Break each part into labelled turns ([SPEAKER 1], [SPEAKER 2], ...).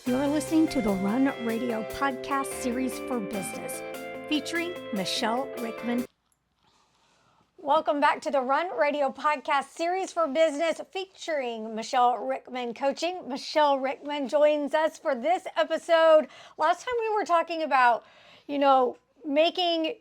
[SPEAKER 1] You're listening to the Run Radio podcast series for business, featuring Michele Rickman. Welcome back to the Run Radio podcast series for business, featuring Michele Rickman Coaching. Michele Rickman joins us for this episode. Last time we were talking about, making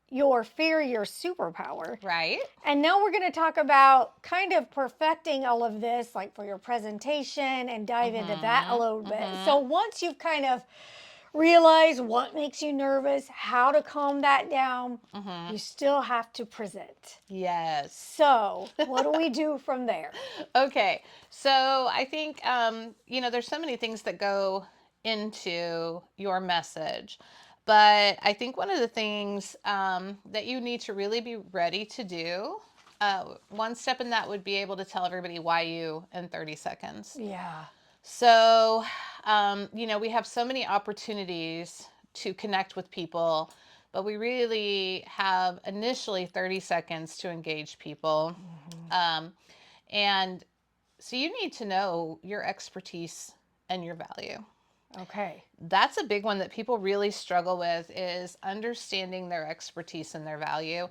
[SPEAKER 1] your fear your superpower.
[SPEAKER 2] Right.
[SPEAKER 1] And now we're going to talk about kind of perfecting all of this, like for your presentation, and dive into that a little bit. So once you've kind of realized what makes you nervous, how to calm that down, you still have to present.
[SPEAKER 2] Yes.
[SPEAKER 1] So what do we do from there?
[SPEAKER 2] Okay. So I think, there's so many things that go into your message. But I think one of the things that you need to really be ready to do, one step in that would be able to tell everybody why you in 30 seconds.
[SPEAKER 1] Yeah.
[SPEAKER 2] So, we have so many opportunities to connect with people, but we really have initially 30 seconds to engage people. And so you need to know your expertise and your value.
[SPEAKER 1] Okay.
[SPEAKER 2] That's a big one that people really struggle with, is understanding their expertise and their value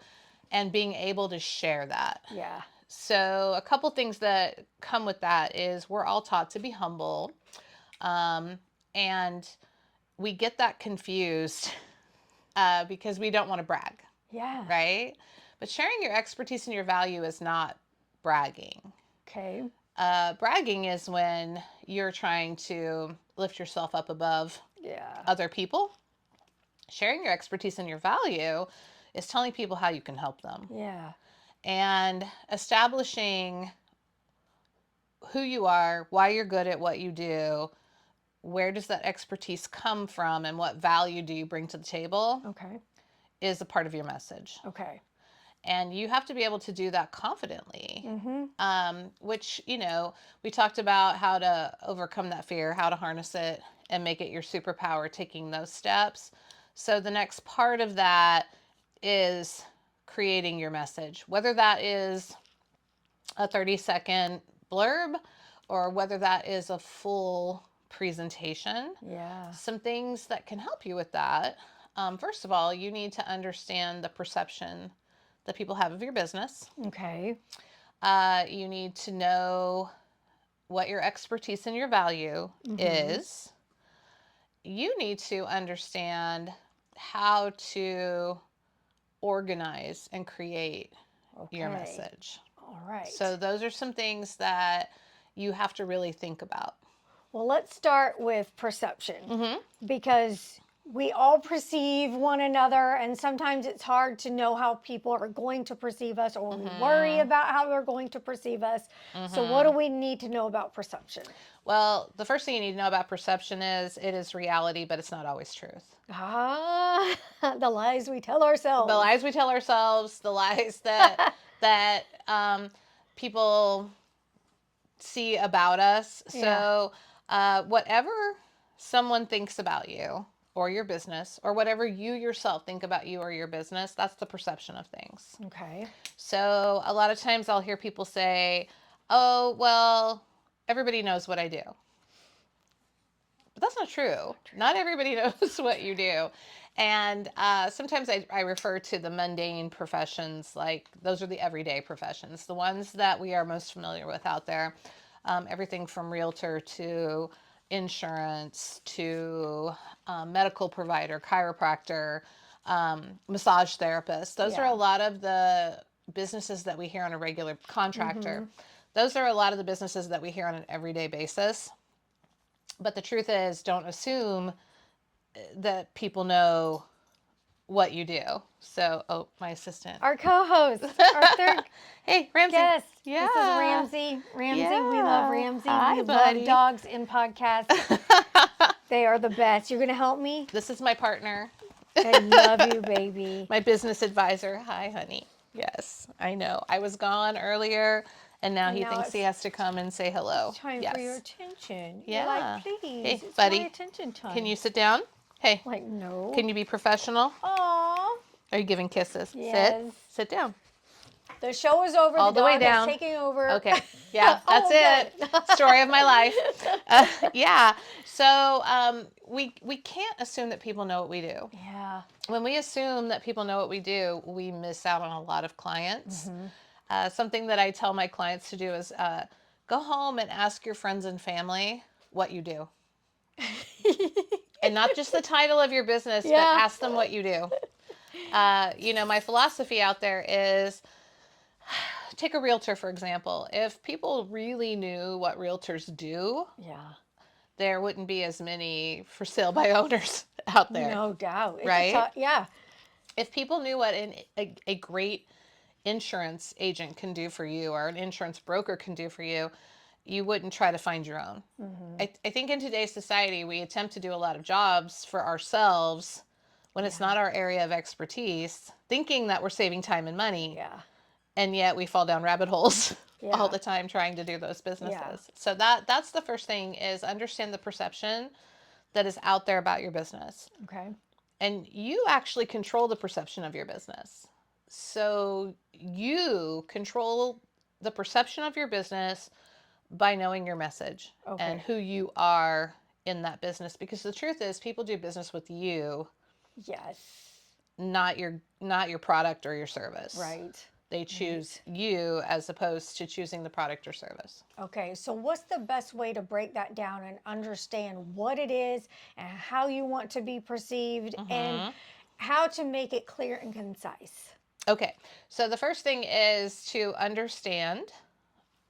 [SPEAKER 2] and being able to share that.
[SPEAKER 1] Yeah.
[SPEAKER 2] So a couple things that come with that is we're all taught to be humble. And we get that confused because we don't want to brag.
[SPEAKER 1] Yeah.
[SPEAKER 2] Right? But sharing your expertise and your value is not bragging.
[SPEAKER 1] Okay.
[SPEAKER 2] Bragging is when you're trying to lift yourself up above
[SPEAKER 1] Yeah.
[SPEAKER 2] other people. Sharing your expertise and your value is telling people how you can help them.
[SPEAKER 1] Yeah.
[SPEAKER 2] And establishing who you are, why you're good at what you do, where does that expertise come from, and what value do you bring to the table,
[SPEAKER 1] Okay.
[SPEAKER 2] is a part of your message.
[SPEAKER 1] Okay.
[SPEAKER 2] And you have to be able to do that confidently, which, we talked about how to overcome that fear, how to harness it and make it your superpower, taking those steps. So the next part of that is creating your message, whether that is a 30-second blurb or whether that is a full presentation.
[SPEAKER 1] Yeah.
[SPEAKER 2] Some things that can help you with that. First of all, you need to understand the perception that people have of your business.
[SPEAKER 1] Okay.
[SPEAKER 2] You need to know what your expertise and your value is. You need to understand how to organize and create your message.
[SPEAKER 1] All right.
[SPEAKER 2] So those are some things that you have to really think about.
[SPEAKER 1] Well, let's start with perception, because we all perceive one another, and sometimes it's hard to know how people are going to perceive us, or we worry about how they're going to perceive us. So what do we need to know about perception?
[SPEAKER 2] Well, the first thing you need to know about perception is it is reality, but it's not always truth.
[SPEAKER 1] The lies we tell ourselves.
[SPEAKER 2] The lies we tell ourselves, the lies that people see about us. So whatever someone thinks about you or your business, or whatever you yourself think about you or your business, that's the perception of things.
[SPEAKER 1] Okay.
[SPEAKER 2] So a lot of times I'll hear people say, oh, well, everybody knows what I do. But that's not true. Not everybody knows what you do. And sometimes I refer to the mundane professions, like those are the everyday professions, the ones that we are most familiar with out there. Everything from realtor to insurance to medical provider, chiropractor, massage therapist. Those are a lot of the businesses that we hear on a regular contractor. Those are a lot of the businesses that we hear on an everyday basis. But the truth is, don't assume that people know what you do. So, my assistant.
[SPEAKER 1] Our co-host, our third
[SPEAKER 2] hey, Ramsey.
[SPEAKER 1] guest.
[SPEAKER 2] Yeah.
[SPEAKER 1] This is Ramsey. Ramsey, we love Ramsey.
[SPEAKER 2] Hi,
[SPEAKER 1] we
[SPEAKER 2] buddy.
[SPEAKER 1] love dogs in podcasts. They are the best. You're going to help me?
[SPEAKER 2] This is my partner.
[SPEAKER 1] I love you, baby.
[SPEAKER 2] My business advisor. Hi, honey. Yes, I know. I was gone earlier, and now he thinks he has to come and say hello.
[SPEAKER 1] It's time for your attention.
[SPEAKER 2] Yeah.
[SPEAKER 1] You're like, please,
[SPEAKER 2] hey,
[SPEAKER 1] it's
[SPEAKER 2] buddy,
[SPEAKER 1] my attention time.
[SPEAKER 2] Can you sit down? Hey.
[SPEAKER 1] Like, no.
[SPEAKER 2] Can you be professional?
[SPEAKER 1] Aww.
[SPEAKER 2] Are you giving kisses?
[SPEAKER 1] Yes.
[SPEAKER 2] Sit down.
[SPEAKER 1] The show is over.
[SPEAKER 2] All the way
[SPEAKER 1] dog
[SPEAKER 2] down.
[SPEAKER 1] is taking over.
[SPEAKER 2] Okay. Yeah, that's
[SPEAKER 1] Oh,
[SPEAKER 2] it.
[SPEAKER 1] good.
[SPEAKER 2] Story of my life. Yeah. So we can't assume that people know what we do.
[SPEAKER 1] Yeah.
[SPEAKER 2] When we assume that people know what we do, we miss out on a lot of clients. Something that I tell my clients to do is go home and ask your friends and family what you do. And not just the title of your business, but
[SPEAKER 1] Yeah.
[SPEAKER 2] ask them what you do. My philosophy out there is take a realtor, for example. If people really knew what realtors do,
[SPEAKER 1] Yeah.
[SPEAKER 2] there wouldn't be as many for sale by owners out there,
[SPEAKER 1] No doubt. It's
[SPEAKER 2] right?
[SPEAKER 1] yeah.
[SPEAKER 2] If people knew what a great insurance agent can do for you or an insurance broker can do for you, you wouldn't try to find your own. I think in today's society, we attempt to do a lot of jobs for ourselves when it's not our area of expertise, thinking that we're saving time and money.
[SPEAKER 1] Yeah.
[SPEAKER 2] And yet we fall down rabbit holes all
[SPEAKER 1] Yeah.
[SPEAKER 2] the time trying to do those businesses.
[SPEAKER 1] Yeah.
[SPEAKER 2] So that's the first thing, is understand the perception that is out there about your business.
[SPEAKER 1] Okay.
[SPEAKER 2] And you actually control the perception of your business. So you control the perception of your business by knowing your message and who you are in that business. Because the truth is, people do business with you,
[SPEAKER 1] Yes.
[SPEAKER 2] not your product or your service.
[SPEAKER 1] Right.
[SPEAKER 2] They choose you as opposed to choosing the product or service.
[SPEAKER 1] Okay, so what's the best way to break that down and understand what it is and how you want to be perceived and how to make it clear and concise?
[SPEAKER 2] Okay, so the first thing is to understand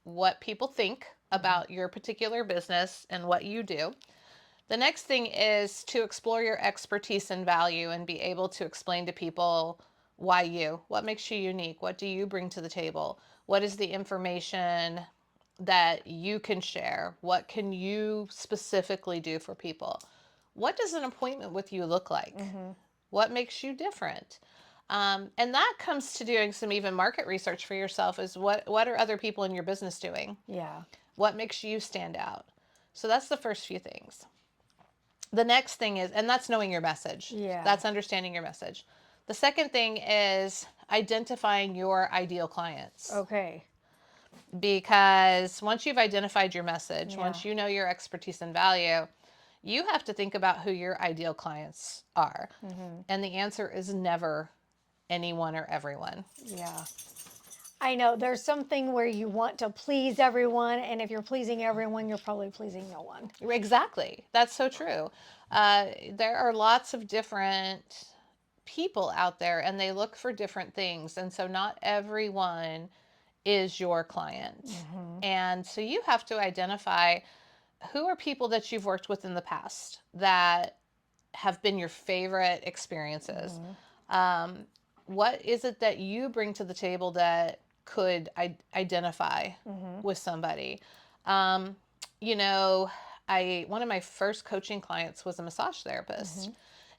[SPEAKER 2] what people think about your particular business and what you do. The next thing is to explore your expertise and value and be able to explain to people why you, what makes you unique, what do you bring to the table, what is the information that you can share, what can you specifically do for people, what does an appointment with you look like, what makes you different. And that comes to doing some even market research for yourself, is what are other people in your business doing?
[SPEAKER 1] Yeah.
[SPEAKER 2] What makes you stand out? So that's the first few things. The next thing is, and that's knowing your message.
[SPEAKER 1] Yeah.
[SPEAKER 2] That's understanding your message. The second thing is identifying your ideal clients.
[SPEAKER 1] Okay.
[SPEAKER 2] Because once you've identified your message,
[SPEAKER 1] Yeah.
[SPEAKER 2] once you know your expertise and value, you have to think about who your ideal clients are. And the answer is never anyone or everyone.
[SPEAKER 1] Yeah. I know there's something where you want to please everyone, and if you're pleasing everyone, you're probably pleasing no one.
[SPEAKER 2] Exactly. That's so true. There are lots of different people out there, and they look for different things. And so not everyone is your client. And so you have to identify who are people that you've worked with in the past that have been your favorite experiences. What is it that you bring to the table that could identify with somebody? You know, one of my first coaching clients was a massage therapist,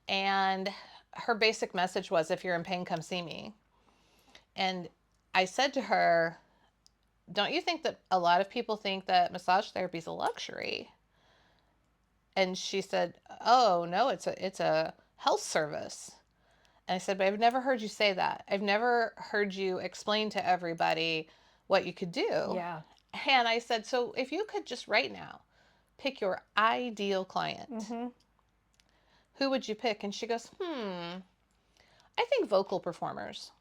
[SPEAKER 2] and her basic message was, if you're in pain, come see me. And I said to her, don't you think that a lot of people think that massage therapy is a luxury? And she said, oh no, it's a health service. And I said, but I've never heard you say that. I've never heard you explain to everybody what you could do.
[SPEAKER 1] Yeah.
[SPEAKER 2] And I said, so if you could just right now pick your ideal client, who would you pick? And she goes, I think vocal performers.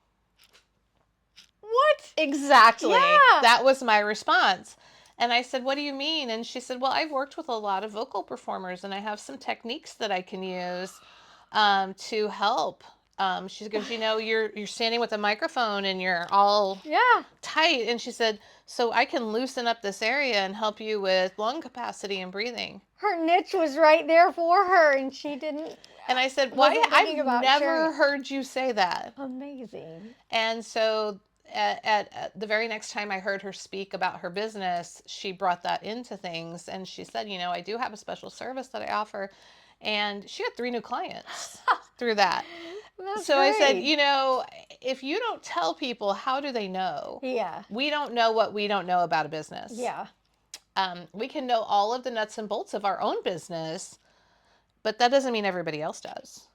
[SPEAKER 1] What?
[SPEAKER 2] Exactly.
[SPEAKER 1] Yeah.
[SPEAKER 2] That was my response. And I said, what do you mean? And she said, well, I've worked with a lot of vocal performers, and I have some techniques that I can use to help. She goes, you're standing with a microphone and you're all tight. And she said, so I can loosen up this area and help you with lung capacity and breathing.
[SPEAKER 1] Her niche was right there for her, and she didn't.
[SPEAKER 2] And I said, well,
[SPEAKER 1] Wasn't thinking
[SPEAKER 2] I've
[SPEAKER 1] about
[SPEAKER 2] never
[SPEAKER 1] sharing it.
[SPEAKER 2] heard you say that.
[SPEAKER 1] Amazing.
[SPEAKER 2] And so at the very next time I heard her speak about her business, she brought that into things. And she said, I do have a special service that I offer. And she got 3 new clients through that.
[SPEAKER 1] That's
[SPEAKER 2] So
[SPEAKER 1] great.
[SPEAKER 2] I said, if you don't tell people, how do they know?
[SPEAKER 1] Yeah.
[SPEAKER 2] We don't know what we don't know about a business.
[SPEAKER 1] Yeah.
[SPEAKER 2] We can know all of the nuts and bolts of our own business, but that doesn't mean everybody else does.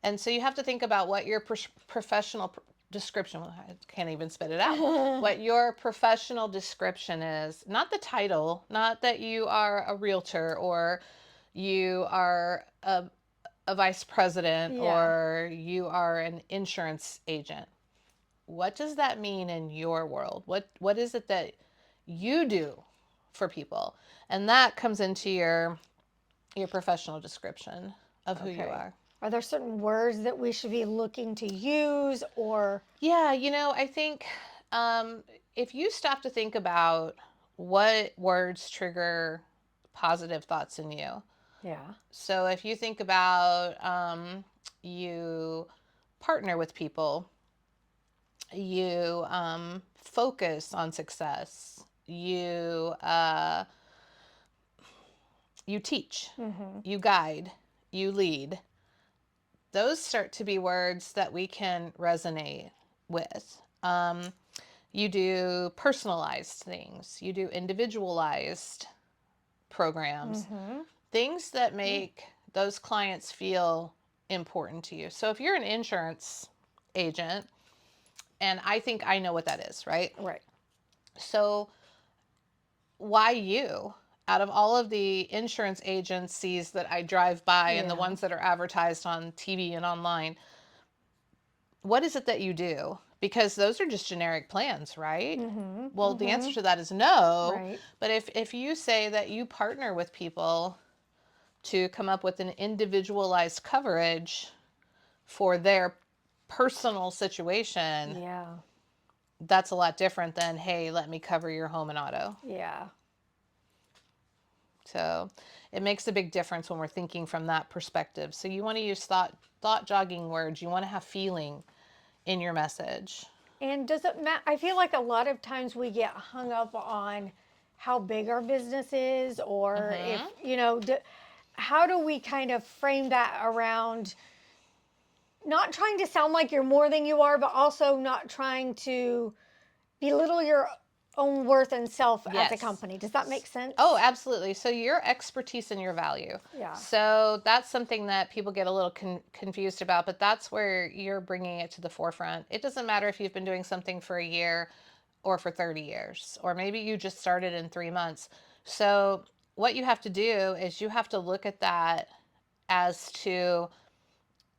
[SPEAKER 2] And so you have to think about what your professional description, I can't even spit it out, what your professional description is, not the title, not that you are a realtor or you are a vice president
[SPEAKER 1] Yeah.
[SPEAKER 2] or you are an insurance agent. What does that mean in your world? What is it that you do for people? And that comes into your professional description of who you
[SPEAKER 1] Okay.
[SPEAKER 2] are.
[SPEAKER 1] Are there certain words that we should be looking to use or?
[SPEAKER 2] Yeah, I think if you stop to think about what words trigger positive thoughts in you.
[SPEAKER 1] Yeah.
[SPEAKER 2] So if you think about you partner with people, you focus on success, you teach, you guide, you lead. Those start to be words that we can resonate with. You do personalized things, you do individualized programs, things that make those clients feel important to you. So if you're an insurance agent, and I think I know what that is, right?
[SPEAKER 1] Right.
[SPEAKER 2] So why you? Out of all of the insurance agencies that I drive by and the
[SPEAKER 1] Yeah.
[SPEAKER 2] ones that are advertised on TV and online, what is it that you do? Because those are just generic plans, right? Well, the answer to that is no.
[SPEAKER 1] Right.
[SPEAKER 2] But if you say that you partner with people to come up with an individualized coverage for their personal situation,
[SPEAKER 1] Yeah.
[SPEAKER 2] that's a lot different than, hey, let me cover your home and auto.
[SPEAKER 1] Yeah.
[SPEAKER 2] So it makes a big difference when we're thinking from that perspective. So you want to use thought jogging words. You want to have feeling in your message.
[SPEAKER 1] And does it matter? I feel like a lot of times we get hung up on how big our business is, or if, how do we kind of frame that around not trying to sound like you're more than you are, but also not trying to belittle your own worth and self as a
[SPEAKER 2] Yes.
[SPEAKER 1] company? Does that make sense?
[SPEAKER 2] Oh, absolutely. So your expertise and your value.
[SPEAKER 1] Yeah.
[SPEAKER 2] So that's something that people get a little confused about, but that's where you're bringing it to the forefront. It doesn't matter if you've been doing something for a year or for 30 years, or maybe you just started in 3 months. So what you have to do is you have to look at that as to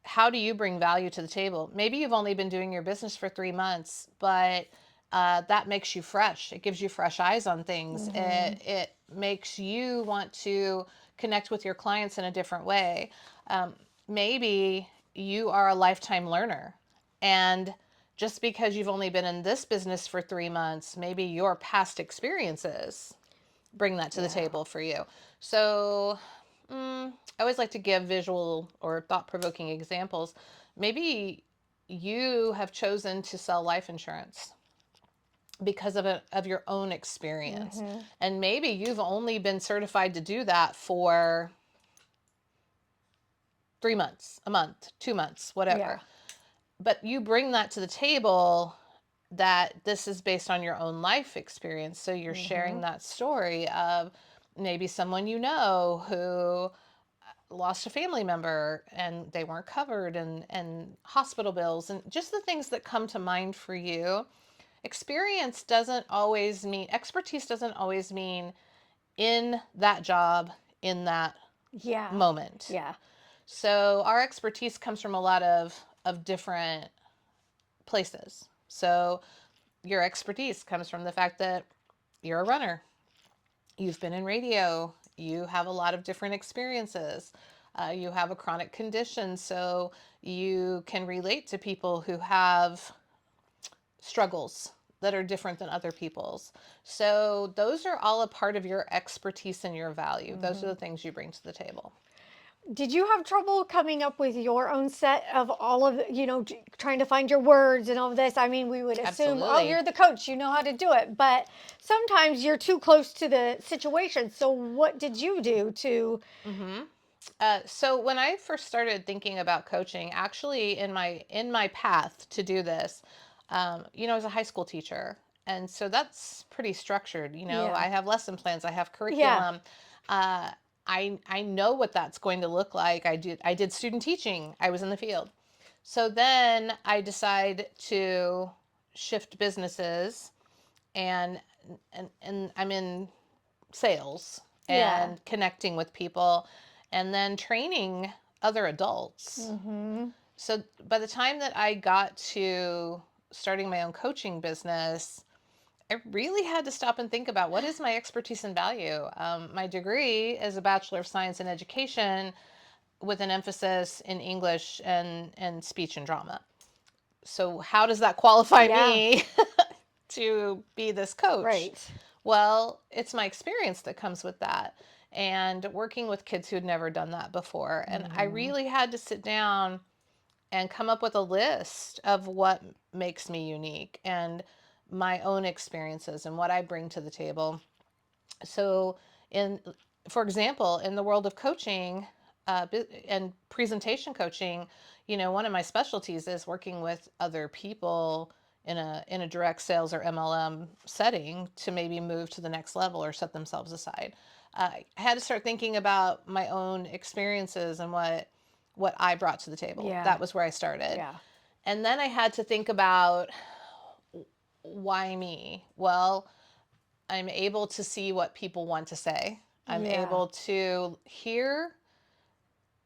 [SPEAKER 2] how do you bring value to the table? Maybe you've only been doing your business for 3 months, but that makes you fresh. It gives you fresh eyes on things. It makes you want to connect with your clients in a different way. Maybe you are a lifetime learner, and just because you've only been in this business for 3 months, maybe your past experiences bring that to the
[SPEAKER 1] Yeah.
[SPEAKER 2] table for you. So I always like to give visual or thought-provoking examples. Maybe you have chosen to sell life insurance because of your own experience. And maybe you've only been certified to do that for 3 months, a month, 2 months,
[SPEAKER 1] Yeah.
[SPEAKER 2] whatever. But you bring that to the table that this is based on your own life experience. So you're sharing that story of maybe someone you know who lost a family member and they weren't covered, and hospital bills and just the things that come to mind for you. Experience doesn't always mean expertise, doesn't always mean in that job in that
[SPEAKER 1] Yeah.
[SPEAKER 2] moment.
[SPEAKER 1] Yeah.
[SPEAKER 2] So our expertise comes from a lot of different places. So your expertise comes from the fact that you're a runner, you've been in radio, you have a lot of different experiences, you have a chronic condition, so you can relate to people who have struggles that are different than other people's. So those are all a part of your expertise and your value. Those are the things you bring to the table.
[SPEAKER 1] Did you have trouble coming up with your own set of all of, trying to find your words and all of this? I mean, we would assume, oh,
[SPEAKER 2] Absolutely.
[SPEAKER 1] you're the coach, you know how to do it. But sometimes you're too close to the situation. So what did you do to?
[SPEAKER 2] So when I first started thinking about coaching, actually in my path to do this, I was a high school teacher, and so that's pretty structured.
[SPEAKER 1] Yeah.
[SPEAKER 2] I have lesson plans, I have
[SPEAKER 1] Yeah.
[SPEAKER 2] curriculum. Uh, I know what that's going to look like. I did student teaching. I was in the field, So then I decide to shift businesses, and I'm in sales
[SPEAKER 1] Yeah.
[SPEAKER 2] and connecting with people and then training other adults.
[SPEAKER 1] Mm-hmm.
[SPEAKER 2] So by the time that I got to starting my own coaching business, I really had to stop and think about what is my expertise and value. My degree is a Bachelor of Science in Education with an emphasis in English and speech and drama. So how does that qualify
[SPEAKER 1] Yeah.
[SPEAKER 2] me to be this coach?
[SPEAKER 1] Right.
[SPEAKER 2] Well, it's my experience that comes with that, and working with kids who had never done that before. And I really had to sit down and come up with a list of what makes me unique and my own experiences and what I bring to the table. So, in for example, in the world of coaching and presentation coaching, one of my specialties is working with other people in a direct sales or MLM setting to maybe move to the next level or set themselves aside. I had to start thinking about my own experiences and what I brought to the table.
[SPEAKER 1] Yeah.
[SPEAKER 2] That was where I started.
[SPEAKER 1] Yeah.
[SPEAKER 2] And then I had to think about why me? Well, I'm able to see what people want to say. I'm
[SPEAKER 1] Yeah.
[SPEAKER 2] able to hear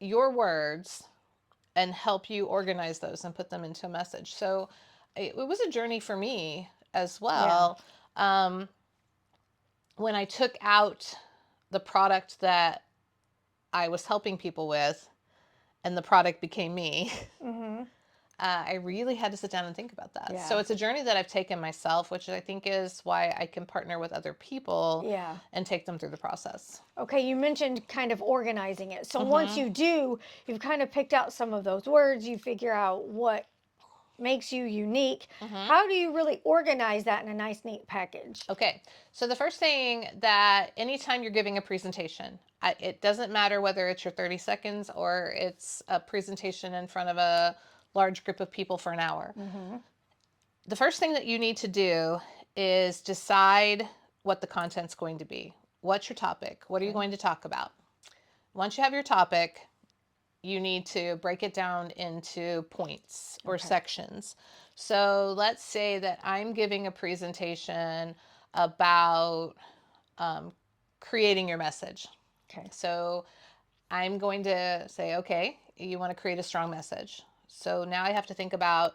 [SPEAKER 2] your words and help you organize those and put them into a message. So it was a journey for me as well. When I took out the product that I was helping people with and the product became me,
[SPEAKER 1] Mm-hmm.
[SPEAKER 2] I really had to sit down and think about that.
[SPEAKER 1] Yeah.
[SPEAKER 2] So it's a journey that I've taken myself, which I think is why I can partner with other people
[SPEAKER 1] Yeah.
[SPEAKER 2] and take them through the process.
[SPEAKER 1] Okay, you mentioned kind of organizing it. So once
[SPEAKER 2] Mm-hmm.
[SPEAKER 1] you do, you've kind of picked out some of those words, you figure out what makes you unique.
[SPEAKER 2] Mm-hmm.
[SPEAKER 1] How do you really organize that in a nice, neat package?
[SPEAKER 2] Okay, so the first thing that anytime you're giving a presentation, it doesn't matter whether it's your 30 seconds or it's a presentation in front of a large group of people for an hour.
[SPEAKER 1] Mm-hmm.
[SPEAKER 2] The first thing that you need to do is decide what the content's going to be. What's your topic? What are you going to talk about? Once you have your topic, you need to break it down into points or sections. So let's say that I'm giving a presentation about creating your message.
[SPEAKER 1] Okay.
[SPEAKER 2] So I'm going to say, okay, you want to create a strong message. So now I have to think about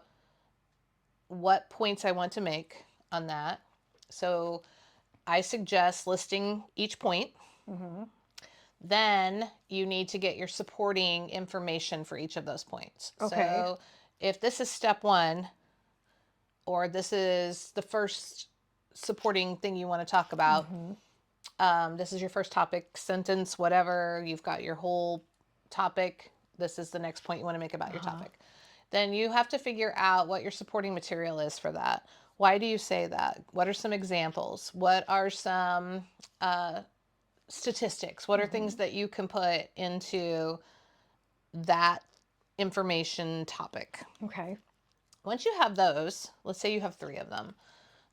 [SPEAKER 2] what points I want to make on that. So I suggest listing each point.
[SPEAKER 1] Mm-hmm.
[SPEAKER 2] Then you need to get your supporting information for each of those points.
[SPEAKER 1] Okay.
[SPEAKER 2] So if this is step one, or this is the first supporting thing you want to talk about, this is your first topic, sentence, whatever, you've got your whole topic. This is the next point you want to make about your topic. Then you have to figure out what your supporting material is for that. Why do you say that? What are some examples? What are some statistics? What are things that you can put into that information topic?
[SPEAKER 1] Okay.
[SPEAKER 2] Once you have those, let's say you have 3 of them,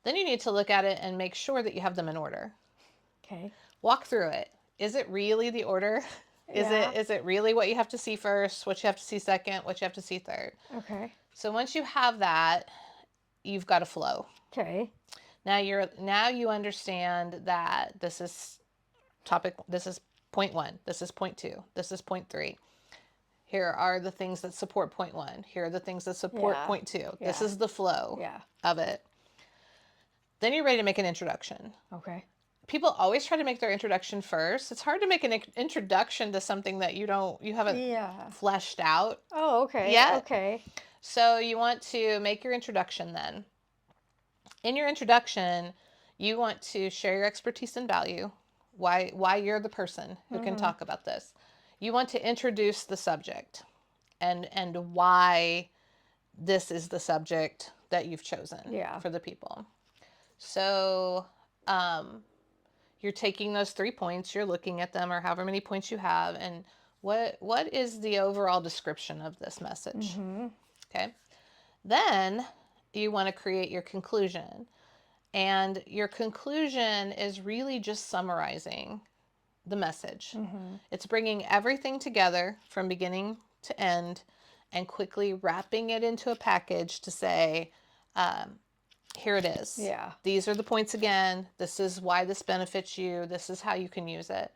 [SPEAKER 2] then you need to look at it and make sure that you have them in order.
[SPEAKER 1] Okay.
[SPEAKER 2] Walk through it. Is it really the order? Is it really what you have to see first, what you have to see second, what you have to see third?
[SPEAKER 1] Okay.
[SPEAKER 2] So once you have that, you've got a flow.
[SPEAKER 1] Okay.
[SPEAKER 2] Now you understand that this is point 1, this is point 2, this is point 3. Here are the things that support point 1. Here are the things that support point 2. This is the flow of it. Then you're ready to make an introduction.
[SPEAKER 1] Okay.
[SPEAKER 2] People always try to make their introduction first. It's hard to make an introduction to something that you haven't fleshed out.
[SPEAKER 1] Oh, okay.
[SPEAKER 2] Yet.
[SPEAKER 1] Okay.
[SPEAKER 2] So you want to make your introduction then. In your introduction, you want to share your expertise and value, why you're the person who can talk about this. You want to introduce the subject and why this is the subject that you've chosen for the people. So you're taking those 3 points, you're looking at them, or however many points you have, and what is the overall description of this message? Okay. Then you want to create your conclusion. And your conclusion is really just summarizing the message. It's bringing everything together from beginning to end and quickly wrapping it into a package to say, here it is.
[SPEAKER 1] Yeah.
[SPEAKER 2] These are the points again. This is why this benefits you. This is how you can use it.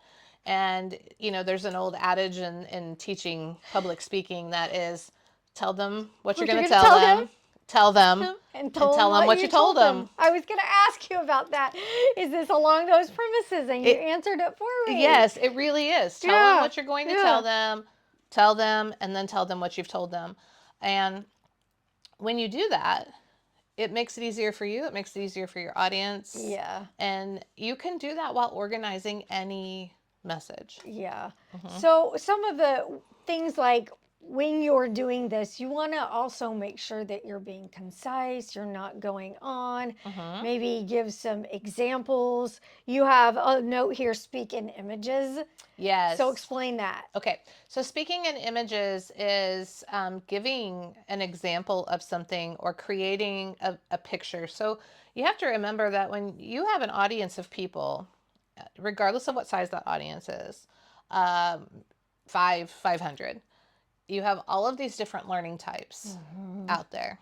[SPEAKER 2] And, there's an old adage in teaching public speaking that is, tell them what you're going to tell them. Tell them.
[SPEAKER 1] And
[SPEAKER 2] tell them what you told them.
[SPEAKER 1] I was going to ask you about that. Is this along those premises? And you answered it for me.
[SPEAKER 2] Yes, it really is. Tell them what you're going to tell them, and then tell them what you've told them. And when you do that, it makes it easier for you. It makes it easier for your audience.
[SPEAKER 1] Yeah.
[SPEAKER 2] And you can do that while organizing any message.
[SPEAKER 1] Yeah. So some of the things like when you're doing this, you want to also make sure that you're being concise, you're not going on, maybe give some examples. You have a note here, speak in images.
[SPEAKER 2] Yes.
[SPEAKER 1] So explain that.
[SPEAKER 2] Okay. So speaking in images is giving an example of something or creating a picture. So you have to remember that when you have an audience of people, regardless of what size that audience is, 500, you have all of these different learning types out there.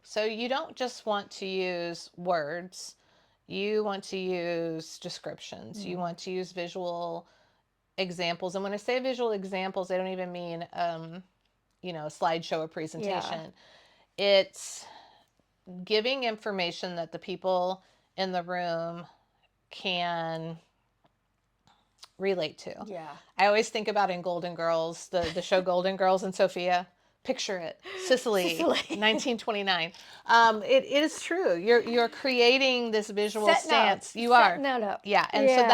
[SPEAKER 2] So you don't just want to use words. You want to use descriptions. You want to use visual examples. And when I say visual examples, I don't even mean, a slideshow or presentation. Yeah. It's giving information that the people in the room can relate to. Yeah. I always think about in Golden Girls, the show Golden Girls and Sophia. Picture it, Sicily. 1929. It is true. You're creating this visual stance. You are
[SPEAKER 1] setting it up.
[SPEAKER 2] Yeah, and so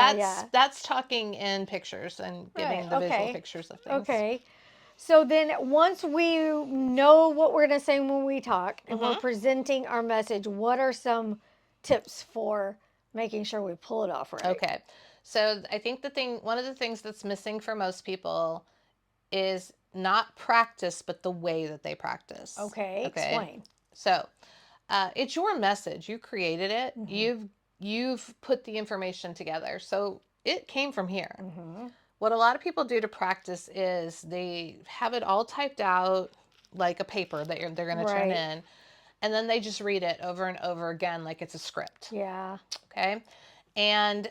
[SPEAKER 2] that's talking in pictures and giving the visual pictures of things.
[SPEAKER 1] Okay. So then once we know what we're going to say when we talk and we're presenting our message, what are some tips for making sure we pull it off right?
[SPEAKER 2] Okay. So I think one of the things that's missing for most people is not practice, but the way that they practice.
[SPEAKER 1] Okay. Explain.
[SPEAKER 2] So it's your message. You created it. You've put the information together. So it came from here. What a lot of people do to practice is they have it all typed out like a paper that they're going to turn in. And then they just read it over and over again like it's a script.
[SPEAKER 1] Yeah.
[SPEAKER 2] Okay. And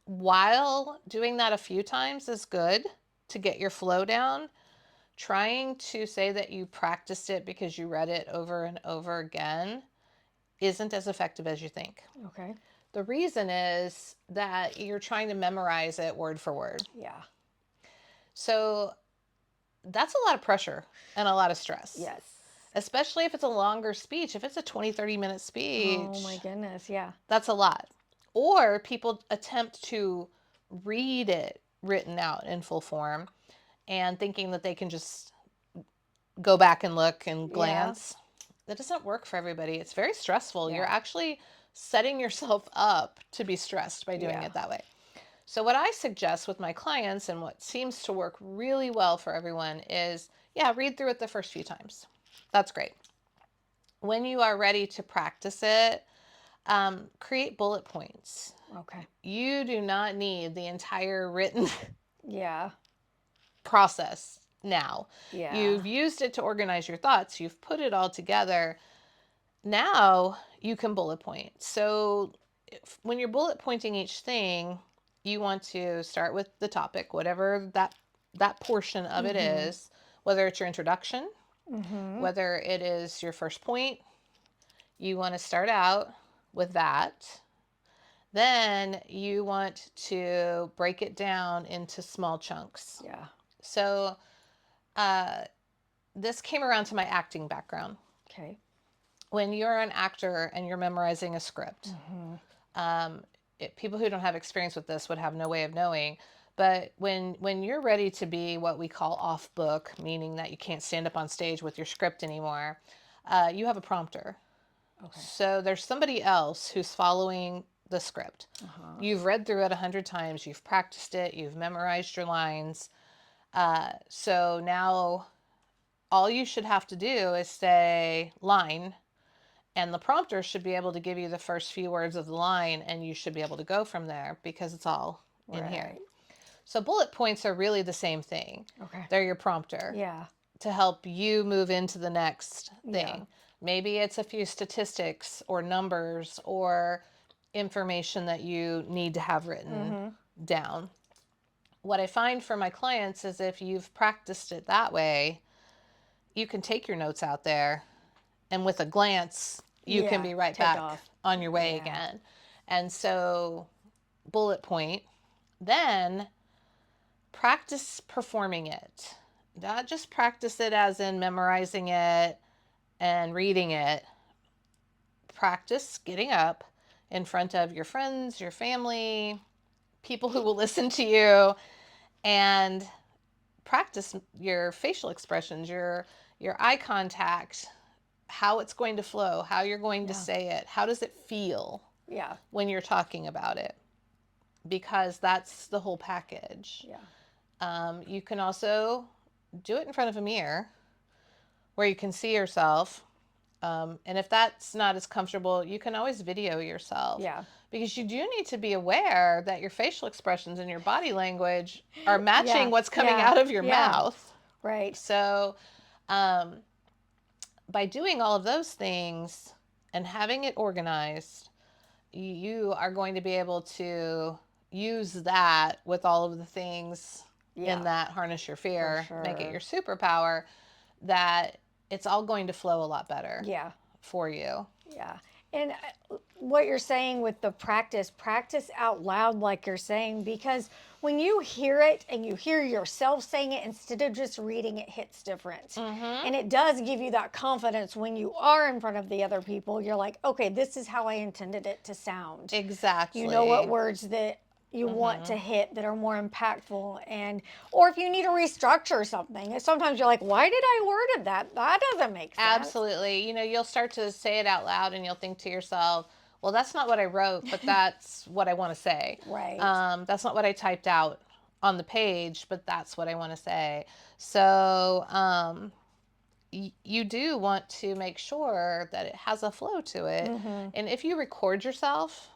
[SPEAKER 2] while doing that a few times is good to get your flow down, trying to say that you practiced it because you read it over and over again isn't as effective as you think.
[SPEAKER 1] Okay.
[SPEAKER 2] The reason is that you're trying to memorize it word for word.
[SPEAKER 1] Yeah.
[SPEAKER 2] So that's a lot of pressure and a lot of stress.
[SPEAKER 1] Yes.
[SPEAKER 2] Especially if it's a longer speech. If it's a 20, 30-minute speech.
[SPEAKER 1] Oh my goodness, yeah.
[SPEAKER 2] That's a lot. Or people attempt to read it written out in full form and thinking that they can just go back and look and glance. That doesn't work for everybody. It's very stressful. You're actually setting yourself up to be stressed by doing it that way. So what I suggest with my clients and what seems to work really well for everyone is, read through it the first few times. That's great. When you are ready to practice it, create bullet points.
[SPEAKER 1] Okay.
[SPEAKER 2] You do not need the entire written process now. Yeah. You've used it to organize your thoughts. You've put it all together. Now you can bullet point. So when you're bullet pointing each thing, you want to start with the topic, whatever that portion of it is, whether it's your introduction, whether it is your first point. You want to start out with that. Then you want to break it down into small chunks. Yeah. So this came around to my acting background.
[SPEAKER 1] Okay.
[SPEAKER 2] When you're an actor and you're memorizing a script, people who don't have experience with this would have no way of knowing. But when you're ready to be what we call off book, meaning that you can't stand up on stage with your script anymore, you have a prompter. Okay. So there's somebody else who's following the script. You've read through it 100 times. You've practiced it. You've memorized your lines. So now all you should have to do is say line, and the prompter should be able to give you the first few words of the line, and you should be able to go from there because it's all in here. So bullet points are really the same thing. Okay. They're your prompter.
[SPEAKER 1] Yeah.
[SPEAKER 2] to help you move into the next thing.
[SPEAKER 1] Yeah.
[SPEAKER 2] Maybe it's a few statistics or numbers or information that you need to have written down. What I find for my clients is if you've practiced it that way, you can take your notes out there and with a glance, you can be right
[SPEAKER 1] take
[SPEAKER 2] back
[SPEAKER 1] off.
[SPEAKER 2] on your way
[SPEAKER 1] Yeah.
[SPEAKER 2] again. And so, bullet point, then practice performing it. Not just practice it as in memorizing it and reading it. Practice getting up in front of your friends, your family, people who will listen to you, and practice your facial expressions, your eye contact, how it's going to flow, how you're going to say it, how does it feel
[SPEAKER 1] Yeah.
[SPEAKER 2] when you're talking about it, because that's the whole package.
[SPEAKER 1] Yeah.
[SPEAKER 2] You can also do it in front of a mirror where you can see yourself. And if that's not as comfortable, you can always video yourself.
[SPEAKER 1] Yeah.
[SPEAKER 2] Because you do need to be aware that your facial expressions and your body language are matching what's coming out of your mouth.
[SPEAKER 1] Right.
[SPEAKER 2] So, by doing all of those things and having it organized, you are going to be able to use that with all of the things in that harness your fear, make it your superpower, that it's all going to flow a lot better for you.
[SPEAKER 1] Yeah. And what you're saying with the practice out loud, like you're saying, because when you hear it and you hear yourself saying it instead of just reading, it hits different. And it does give you that confidence when you are in front of the other people. You're like, okay, this is how I intended it to sound.
[SPEAKER 2] Exactly.
[SPEAKER 1] You know what words that you want to hit that are more impactful, and or if you need to restructure something, sometimes you're like, why did I word it that doesn't make sense.
[SPEAKER 2] Absolutely. You'll start to say it out loud and you'll think to yourself, well, that's not what I wrote, but that's what I want to say.
[SPEAKER 1] Right.
[SPEAKER 2] That's not what I typed out on the page, but that's what I want to say. So you do want to make sure that it has a flow to it. And if you record yourself,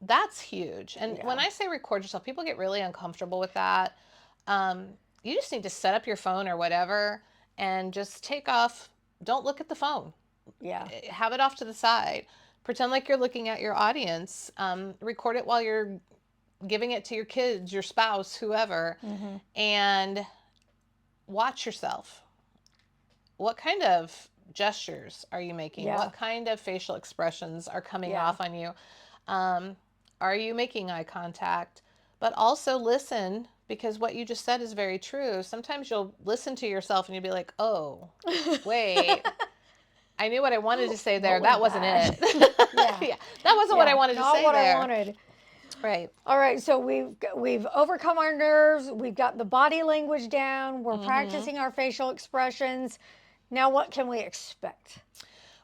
[SPEAKER 2] that's huge. And when I say record yourself, people get really uncomfortable with that. You just need to set up your phone or whatever and just take off. Don't look at the phone.
[SPEAKER 1] Yeah.
[SPEAKER 2] Have it off to the side. Pretend like you're looking at your audience. Record it while you're giving it to your kids, your spouse, whoever, and watch yourself. What kind of gestures are you making? What kind of facial expressions are coming off on you? Are you making eye contact? But also listen, because what you just said is very true. Sometimes you'll listen to yourself and you'll be like, oh, wait, I knew what I wanted to say there. That wasn't it. Yeah, that wasn't what I wanted to say
[SPEAKER 1] Not what
[SPEAKER 2] there.
[SPEAKER 1] I wanted.
[SPEAKER 2] Right.
[SPEAKER 1] All right, so we've overcome our nerves. We've got the body language down. We're practicing our facial expressions. Now, what can we expect?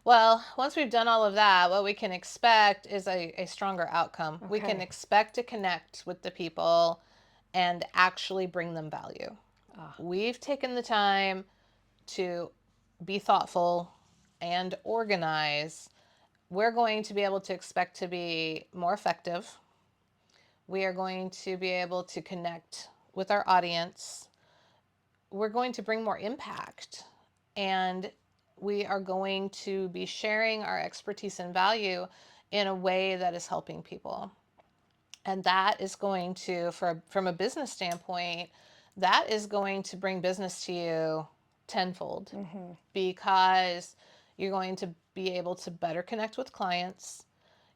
[SPEAKER 2] Well, once we've done all of that, what we can expect is a stronger outcome. We can expect to connect with the people and actually bring them value. We've taken the time to be thoughtful and organize. We're going to be able to expect to be more effective. We are going to be able to connect with our audience. We're going to bring more impact, and we are going to be sharing our expertise and value in a way that is helping people. And that is going to, from a business standpoint, that is going to bring business to you tenfold, because you're going to be able to better connect with clients.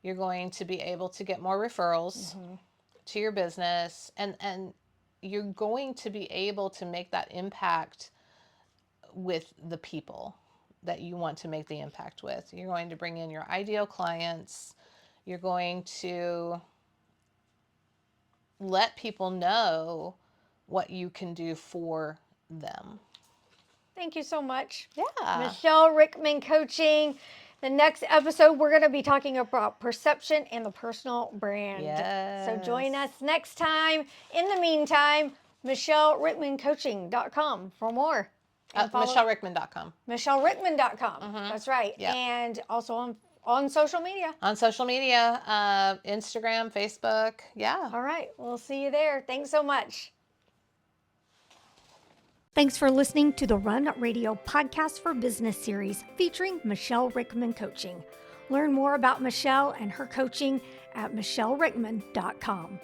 [SPEAKER 2] You're going to be able to get more referrals to your business, and you're going to be able to make that impact with the people that you want to make the impact with. You're going to bring in your ideal clients. You're going to let people know what you can do for them.
[SPEAKER 1] Thank you so much.
[SPEAKER 2] Yeah.
[SPEAKER 1] Michele Rickman Coaching. The next episode, we're going to be talking about perception and the personal brand.
[SPEAKER 2] Yes.
[SPEAKER 1] So join us next time. In the meantime, MicheleRickmanCoaching.com for more.
[SPEAKER 2] MichelleRickman.com.
[SPEAKER 1] MicheleRickman.com. That's right.
[SPEAKER 2] Yep.
[SPEAKER 1] And also on social media.
[SPEAKER 2] On social media, Instagram, Facebook. Yeah.
[SPEAKER 1] All right. We'll see you there. Thanks so much. Thanks for listening to the Run Radio Podcast for Business series featuring Michele Rickman Coaching. Learn more about Michele and her coaching at michellerickman.com.